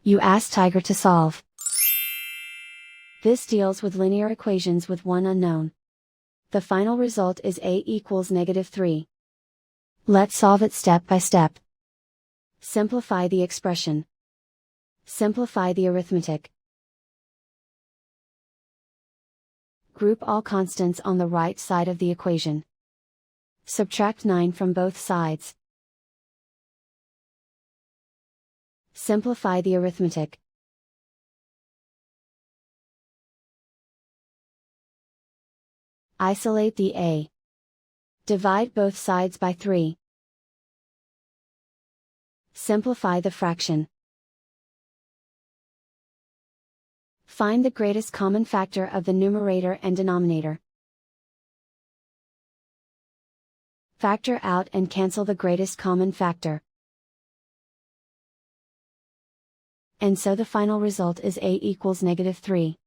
You ask Tiger to solve. This deals with linear equations with one unknown. The final result is a equals -3. Let's solve it step by step. Simplify the expression. Simplify the arithmetic. Group all constants on the right side of the equation. Subtract 9 from both sides. Simplify the arithmetic. Isolate the a. Divide both sides by 3. Simplify the fraction. Find the greatest common factor of the numerator and denominator. Factor out and cancel the greatest common factor. And so the final result is a equals -3.